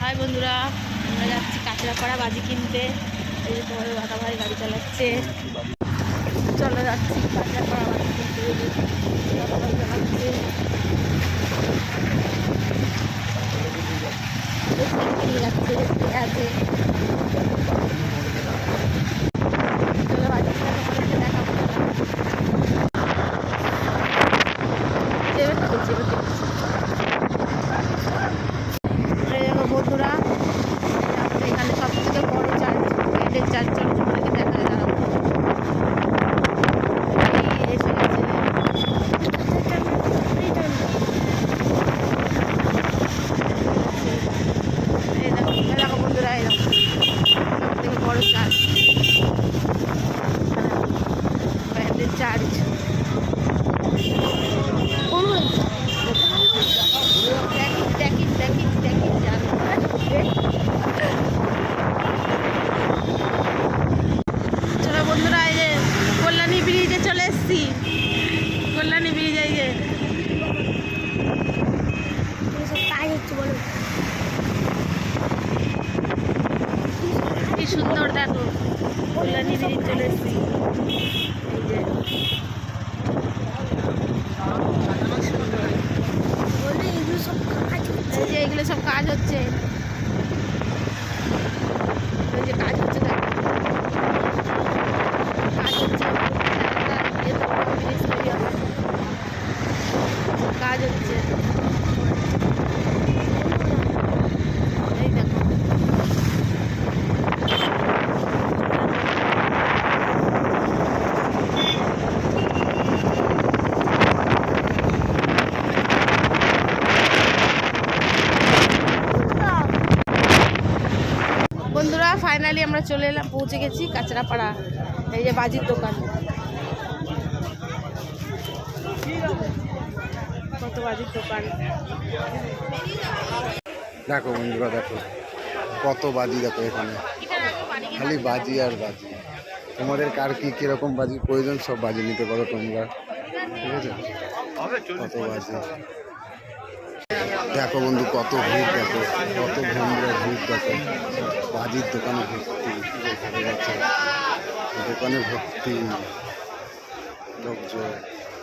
High বন্ধুরা, আমরা যাচ্ছি কাঁচরাপাড়া বাজি কিনতে। এই যে তোমাদের দাদা ভাই গাড়ি চালাচ্ছে। চলে যাচ্ছি কাঁচরাপাড়া বাজি কিনতে। দাদা ভাই চালাচ্ছে, নিয়ে যাচ্ছে আছে। চলো বাজি কিনে তোমাদেরকে দেখাবো। বন্ধুরা, এখানে সব থেকে বড় চার্চ, এদের চার্চ তোমাদেরকে দেখা দাঁড়াবো। এসে গেছে, এই দেখো বন্ধুরা, এই দেখো সব থেকে বড় চার্চ, এদের চার্চ। চলো বন্ধুরা, এই যে কল্যাণী ব্রিজে চলে এসছি। কল্যাণী ব্রিজ, এই যে কি সুন্দর দেখো, কল্যাণী ব্রিজ চলে এসছি। এই যে এগুলো সব কাজ হচ্ছে, এই যে কাজ হচ্ছে, দেখো কাজ হচ্ছে, কাজ হচ্ছে, এই দেখো। বন্ধুরা, ফাইনালি আমরা চলে এলাম, পৌঁছে গেছি কাঁচরাপাড়া। এই যে বাজির দোকান, কত বাজির দোকান। দেখো বন্ধুরা, দেখো কত বাজি, দেখো এখানে খালি বাজি আর বাজি। তোমাদের কার কি কিরকম বাজির প্রয়োজন সব বাজি নিতে পারো তোমরা, ঠিক আছে? কত বাজি দেখো বন্ধু, কত ভিড় দেখো, কত বন্ধুরা ভিড় দেখো। বাজির দোকানে ভর্তি, দেখা যাচ্ছে দোকানে ভর্তি লোকজন।